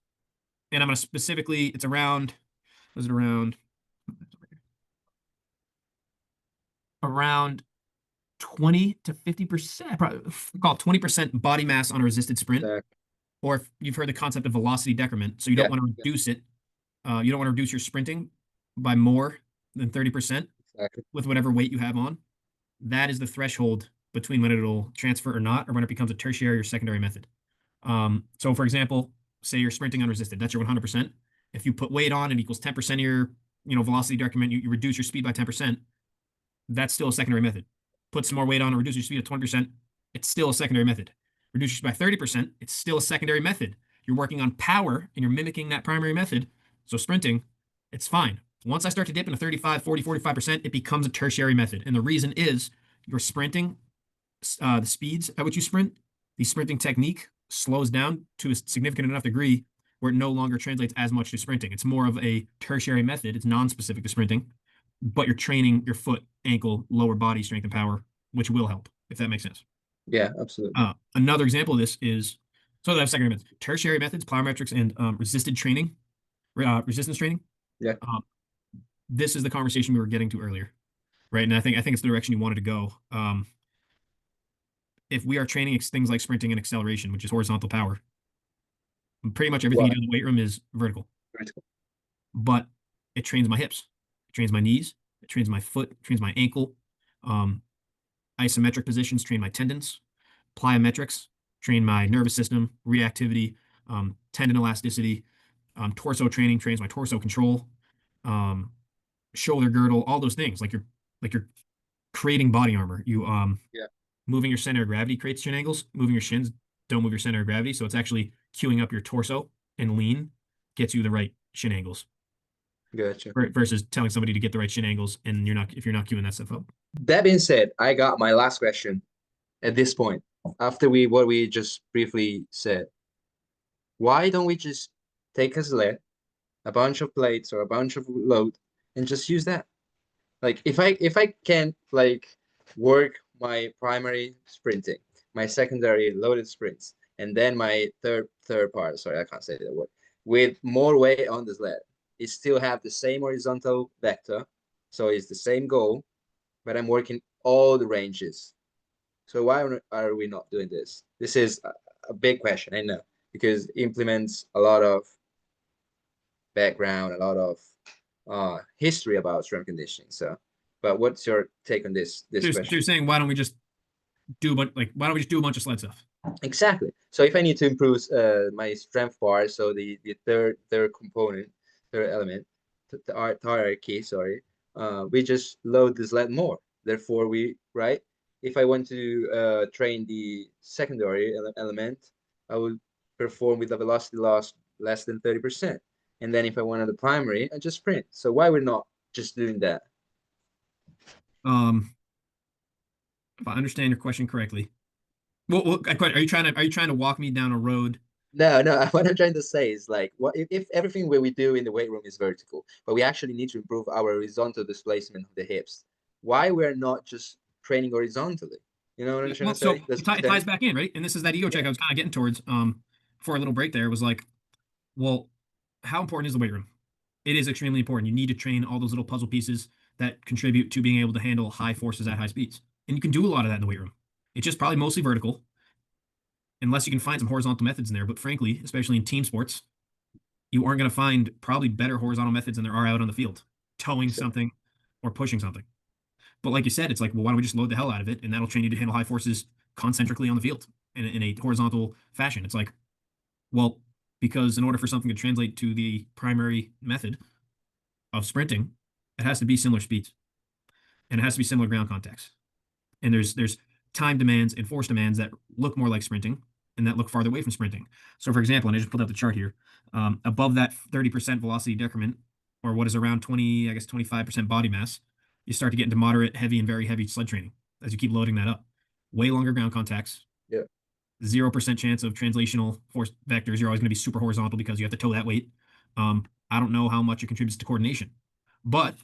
[SPEAKER 3] And I'm going to specifically, it's around, was it around 20 to 50%, probably call it 20% body mass on a resisted sprint.
[SPEAKER 2] Exactly.
[SPEAKER 3] Or if you've heard the concept of velocity decrement, so you don't want to reduce it. You don't want to reduce your sprinting by more than 30% with whatever weight you have on. That is the threshold between when it'll transfer or not, or when it becomes a tertiary or secondary method. So for example, say you're sprinting unresisted, that's your 100%. If you put weight on, it equals 10% of your, velocity decrement, you reduce your speed by 10%. That's still a secondary method. Put some more weight on and reduce your speed to 20%. It's still a secondary method. Reduce your speed by 30%. It's still a secondary method. You're working on power and you're mimicking that primary method. So sprinting, it's fine. Once I start to dip into 35, 40, 45%, it becomes a tertiary method. And the reason is you're sprinting, the speeds at which you sprint, the sprinting technique slows down to a significant enough degree where it no longer translates as much to sprinting. It's more of a tertiary method. It's non-specific to sprinting, but you're training your foot, ankle, lower body strength and power, which will help, if that makes sense.
[SPEAKER 2] Yeah, absolutely.
[SPEAKER 3] Another example of this is, so that's secondary methods, tertiary methods, plyometrics, and resistance training.
[SPEAKER 2] Yeah.
[SPEAKER 3] This is the conversation we were getting to earlier, right? And I think it's the direction you wanted to go. If we are training things like sprinting and acceleration, which is horizontal power, pretty much everything you do in the weight room is vertical. But it trains my hips, it trains my knees, it trains my foot, it trains my ankle. Isometric positions train my tendons. Plyometrics train my nervous system, reactivity, tendon elasticity. Torso training trains my torso control, shoulder girdle, all those things. Like you're creating body armor. You
[SPEAKER 2] Yeah.
[SPEAKER 3] moving your center of gravity creates shin angles. Moving your shins don't move your center of gravity. So it's actually queuing up your torso, and lean gets you the right shin angles.
[SPEAKER 2] Gotcha.
[SPEAKER 3] Versus telling somebody to get the right shin angles, and if you're not queuing that stuff up.
[SPEAKER 2] That being said, I got my last question at this point. After what we just briefly said, why don't we just take a sled, a bunch of plates or a bunch of load, and just use that? Like if I can like work my primary sprinting, my secondary loaded sprints, and then my third part, sorry, I can't say that word, with more weight on the sled, it still have the same horizontal vector, so it's the same goal, but I'm working all the ranges. So why are we not doing this? This is a big question, I know, because it implements a lot of background, a lot of history about strength conditioning. So, but what's your take on this
[SPEAKER 3] So
[SPEAKER 2] question?
[SPEAKER 3] you're saying why don't we just do why don't we just do a bunch of sled stuff?
[SPEAKER 2] Exactly. So if I need to improve my strength part, so the third component, third element, the hierarchy, sorry, we just load the sled more. Therefore, right? If I want to train the secondary element, I will perform with a velocity loss less than 30%. And then if I wanted the primary, I just sprint. So why we're not just doing that?
[SPEAKER 3] If I understand your question correctly, well, are you trying to walk me down a road?
[SPEAKER 2] No, what I'm trying to say is like, what if everything we do in the weight room is vertical, but we actually need to improve our horizontal displacement of the hips? Why we're not just training horizontally? You know what I'm trying to say?
[SPEAKER 3] So it ties back in, right? And this is that ego check I was kind of getting towards. For a little break there was like, well, how important is the weight room? It is extremely important. You need to train all those little puzzle pieces that contribute to being able to handle high forces at high speeds. And you can do a lot of that in the weight room. It's just probably mostly vertical, unless you can find some horizontal methods in there. But frankly, especially in team sports, you aren't going to find probably better horizontal methods than there are out on the field, towing something or pushing something. But like you said, it's like, well, why don't we just load the hell out of it? And that'll train you to handle high forces concentrically on the field in a horizontal fashion. It's like, well, because in order for something to translate to the primary method of sprinting, it has to be similar speeds and it has to be similar ground contacts. And there's time demands and force demands that look more like sprinting and that look farther away from sprinting. So for example, and I just pulled out the chart here, above that 30% velocity decrement, or what is around 25% body mass, you start to get into moderate, heavy, and very heavy sled training as you keep loading that up. Way longer ground contacts.
[SPEAKER 2] Yeah.
[SPEAKER 3] 0% chance of translational force vectors. You're always going to be super horizontal because you have to tow that weight. I don't know how much it contributes to coordination, but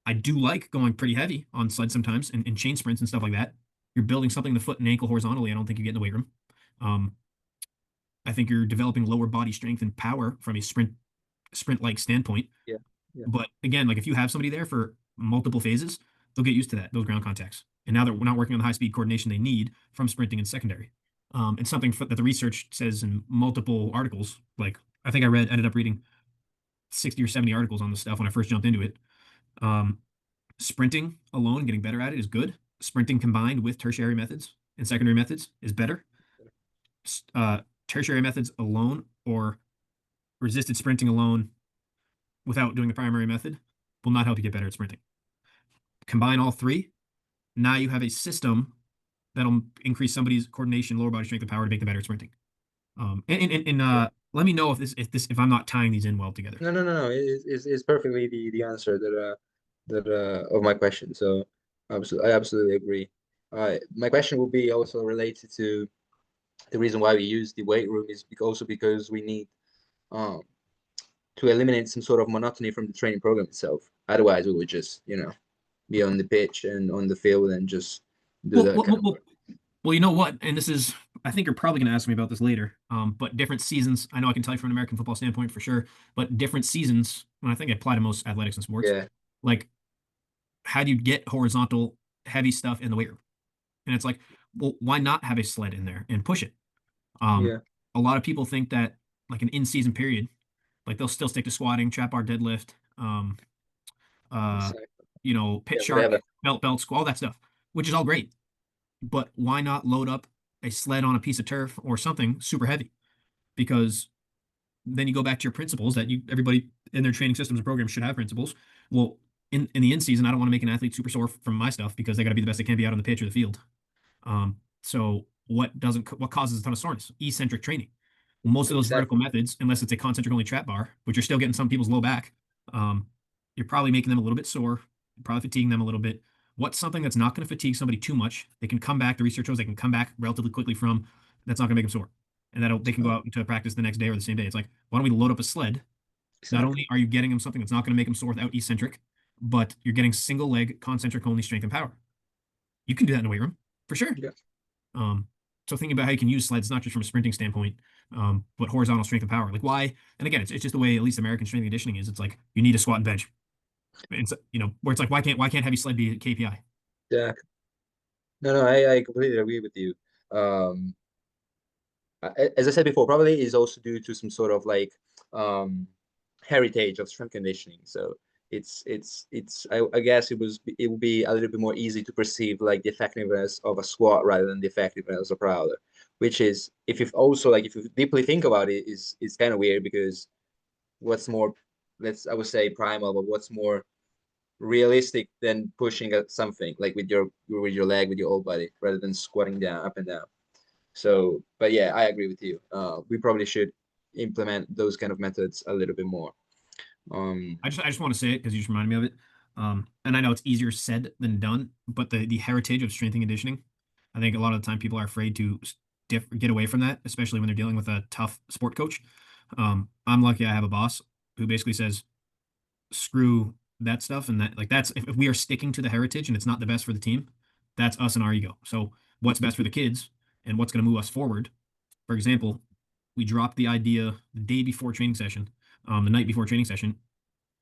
[SPEAKER 3] I do like going pretty heavy on sled sometimes and chain sprints and stuff like that. You're building something the foot and ankle horizontally. I don't think you get in the weight room. I think you're developing lower body strength and power from a sprint-like standpoint.
[SPEAKER 2] Yeah. Yeah.
[SPEAKER 3] But again, like if you have somebody there for multiple phases, they'll get used to that, those ground contacts. And now that we're not working on the high-speed coordination they need from sprinting and secondary. And something that the research says in multiple articles, like I think ended up reading 60 or 70 articles on this stuff when I first jumped into it. Sprinting alone, getting better at it is good. Sprinting combined with tertiary methods and secondary methods is better. Tertiary methods alone or resisted sprinting alone without doing the primary method will not help you get better at sprinting. Combine all three. Now you have a system that'll increase somebody's coordination, lower body strength, and power to make them better at sprinting. Let me know if I'm not tying these in well together.
[SPEAKER 2] No. It's perfectly the answer that of my question. So I absolutely agree. My question will be also related to the reason why we use the weight room is also because we need to eliminate some sort of monotony from the training program itself. Otherwise, we would just be on the pitch and on the field and just do that kind of work.
[SPEAKER 3] Well, you know what? And I think you're probably going to ask me about this later. But different seasons, I know I can tell you from an American football standpoint for sure, but different seasons, and I think I apply to most athletics and sports.
[SPEAKER 2] Yeah.
[SPEAKER 3] Like, how do you get horizontal heavy stuff in the weight room? And it's like, well, why not have a sled in there and push it? A lot of people think that like an in-season period, like they'll still stick to squatting, trap bar, deadlift, pit shark, belt squat, all that stuff, which is all great. But why not load up a sled on a piece of turf or something super heavy, because then you go back to your principles that everybody in their training systems and programs should have principles. Well, in the in season, I don't want to make an athlete super sore from my stuff because they got to be the best they can be out on the pitch or the field. So what causes a ton of soreness? Eccentric training. Most of those vertical methods, unless it's a concentric only trap bar, which you're still getting some people's low back, you're probably making them a little bit sore, probably fatiguing them a little bit. What's something that's not going to fatigue somebody too much? They can come back. The research shows they can come back relatively quickly from. That's not going to make them sore, and they can go out into practice the next day or the same day. It's like, why don't we load up a sled? Not only are you getting them something that's not going to make them sore without eccentric, but you're getting single leg concentric only strength and power. You can do that in a weight room for sure.
[SPEAKER 2] Yeah.
[SPEAKER 3] So thinking about how you can use sleds, not just from a sprinting standpoint, but horizontal strength and power. Like why? And again, it's just the way at least American strength and conditioning is. It's like you need a squat and bench. It's where it's like why can't heavy sled be a KPI?
[SPEAKER 2] Yeah. No, I completely agree with you. As I said before, probably is also due to some sort of like heritage of strength conditioning. So I guess it would be a little bit more easy to perceive like the effectiveness of a squat rather than the effectiveness of a prowler, which is if you deeply think about it, is kind of weird because what's more, I would say primal, but what's more realistic than pushing at something like with your leg, with your whole body, rather than squatting down up and down. So, but yeah, I agree with you. We probably should implement those kind of methods a little bit more.
[SPEAKER 3] I just want to say it because you just reminded me of it. And I know it's easier said than done, but the heritage of strength and conditioning, I think a lot of the time people are afraid to get away from that, especially when they're dealing with a tough sport coach. I'm lucky I have a boss who basically says, screw that stuff. And that's if we are sticking to the heritage and it's not the best for the team, that's us and our ego. So what's best for the kids and what's going to move us forward? For example, we dropped the idea the day before training session, the night before training session,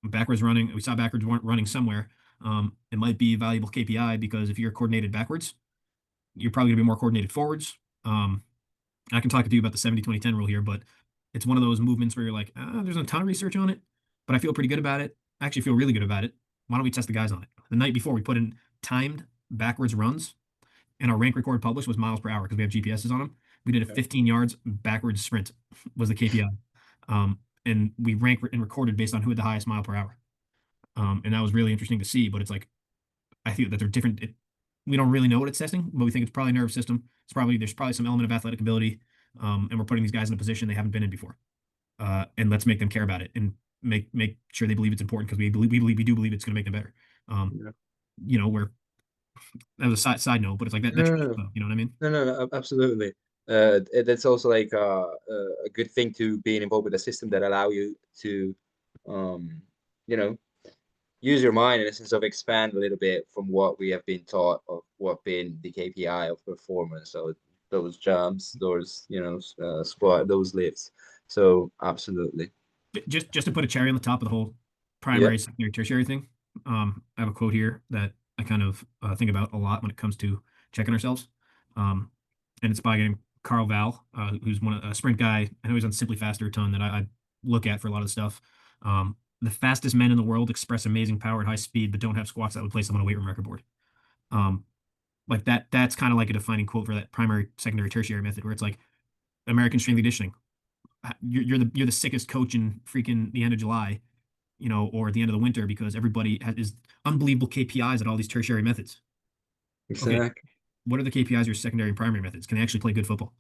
[SPEAKER 3] backwards running. We saw backwards running somewhere. It might be a valuable KPI because if you're coordinated backwards, you're probably going to be more coordinated forwards. I can talk to you about the 70-20-10 rule here, but it's one of those movements where you're like, there's a ton of research on it, but I feel pretty good about it. I actually feel really good about it. Why don't we test the guys on it? The night before, we put in timed backwards runs, and our rank record published was miles per hour because we have GPSs on them. We did a 15 yards backwards sprint was the KPI. And we ranked and recorded based on who had the highest mile per hour. And that was really interesting to see, but it's like, I feel that they're different. We don't really know what it's testing, but we think it's probably nervous system. There's probably some element of athletic ability. And we're putting these guys in a position they haven't been in before. And let's make them care about it and make sure they believe it's important because we do believe it's going to make them better. Where that was a side note, but it's like that.
[SPEAKER 2] No.
[SPEAKER 3] You know what I mean?
[SPEAKER 2] No, absolutely. That's also like a good thing to being involved with a system that allow you to, use your mind in a sense of expand a little bit from what we have been taught of what been the KPI of performance. So those jumps, those squat, those lifts. So absolutely.
[SPEAKER 3] Just to put a cherry on the top of the whole primary, secondary, tertiary thing. I have a quote here that I kind of think about a lot when it comes to checking ourselves. And it's by Carl Val, who's a sprint guy. I know he's on Simply Faster a ton that I look at for a lot of stuff. The fastest men in the world express amazing power at high speed, but don't have squats that would place them on a weight room record board. Like that's kind of like a defining quote for that primary, secondary, tertiary method, where it's like American strength conditioning. You're the sickest coach in freaking the end of July, or at the end of the winter because everybody is unbelievable KPIs at all these tertiary methods.
[SPEAKER 2] Exactly.
[SPEAKER 3] Okay. What are the KPIs of your secondary and primary methods? Can they actually play good football?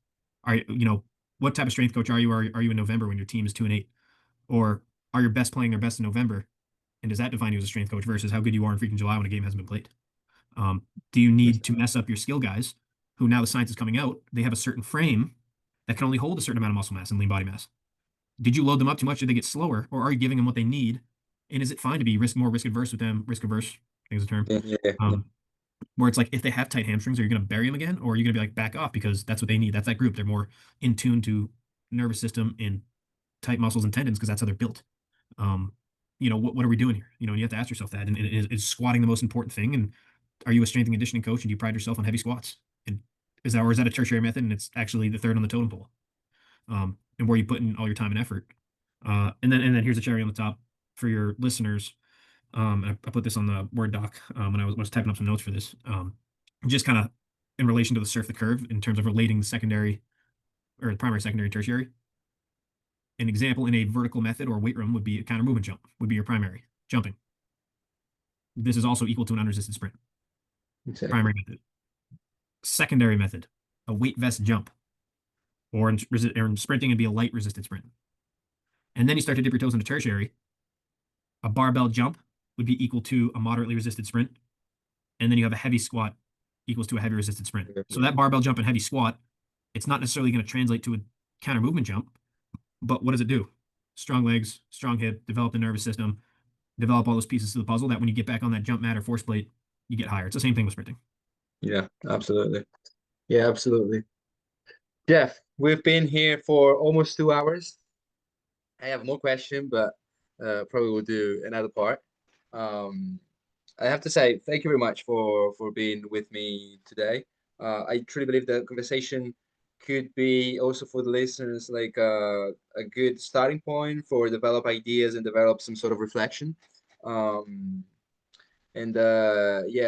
[SPEAKER 3] What type of strength coach are you? Are you in November when your team is 2-8, or are your best playing their best in November? And does that define you as a strength coach versus how good you are in freaking July when a game hasn't been played? Do you need to mess up your skill guys who now the science is coming out? They have a certain frame that can only hold a certain amount of muscle mass and lean body mass. Did you load them up too much? Did they get slower, or are you giving them what they need? And is it fine to be more risk adverse with them? Risk averse, I think is a term.
[SPEAKER 2] Yeah.
[SPEAKER 3] Where it's like, if they have tight hamstrings, are you going to bury them again, or are you going to be like, back off because that's what they need? That's that group. They're more in tune to nervous system and tight muscles and tendons because that's how they're built. What are we doing here? You have to ask yourself that. And is squatting the most important thing? And are you a strength and conditioning coach and do you pride yourself on heavy squats? And is that a tertiary method and it's actually the third on the totem pole? And where you put in all your time and effort. And then here's a cherry on the top for your listeners. I put this on the Word doc when I was typing up some notes for this. Just kind of in relation to the curve in terms of relating the secondary or the primary, secondary, tertiary. An example in a vertical method or weight room would be a counter movement jump, would be your primary jumping. This is also equal to an unresisted sprint.
[SPEAKER 2] Exactly.
[SPEAKER 3] Primary method. Secondary method, a weight vest jump, or in sprinting, it'd be a light resisted sprint. And then you start to dip your toes into tertiary. A barbell jump would be equal to a moderately resisted sprint. And then you have a heavy squat equals to a heavy resisted sprint. So that barbell jump and heavy squat, it's not necessarily going to translate to a counter movement jump, but what does it do? Strong legs, strong hip, develop the nervous system, develop all those pieces to the puzzle that when you get back on that jump mat or force plate, you get higher. It's the same thing with sprinting.
[SPEAKER 2] Yeah, absolutely. Yeah, absolutely. Jeff, we've been here for almost 2 hours. I have more question, but probably we'll do another part. I have to say thank you very much for being with me today. I truly believe the conversation could be also for the listeners like a good starting point for develop ideas and develop some sort of reflection. Yeah,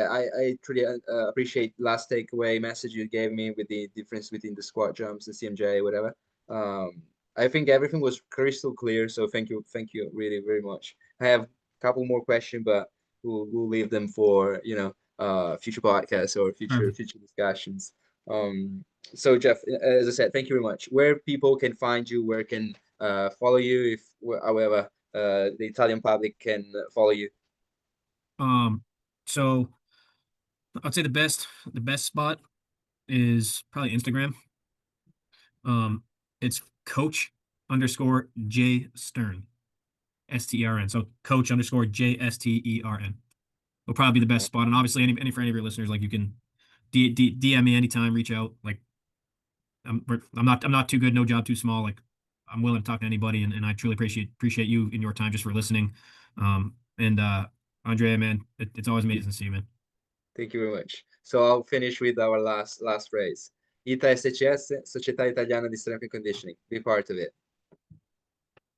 [SPEAKER 2] I truly appreciate last takeaway message you gave me with the difference between the squat jumps, the CMJ, whatever. I think everything was crystal clear. So thank you really very much. I have a couple more questions, but we'll leave them for future podcasts or future discussions. So Jeff, as I said, thank you very much. Where people can find you, where can follow you, if however the Italian public can follow you.
[SPEAKER 3] So I'd say the best spot is probably Instagram. It's coach_J Stern, STERN. So coach_JSTERN will probably be the best spot. And obviously for any of your listeners, like you can DM me anytime, reach out. Like I'm not too good, no job too small. Like I'm willing to talk to anybody, and I truly appreciate you and your time just for listening. Andrea, man, it's always amazing to see you, man.
[SPEAKER 2] Thank you very much. So I'll finish with our last phrase. ITA SCS, Società Italiana di Strength and Conditioning. Be part of it.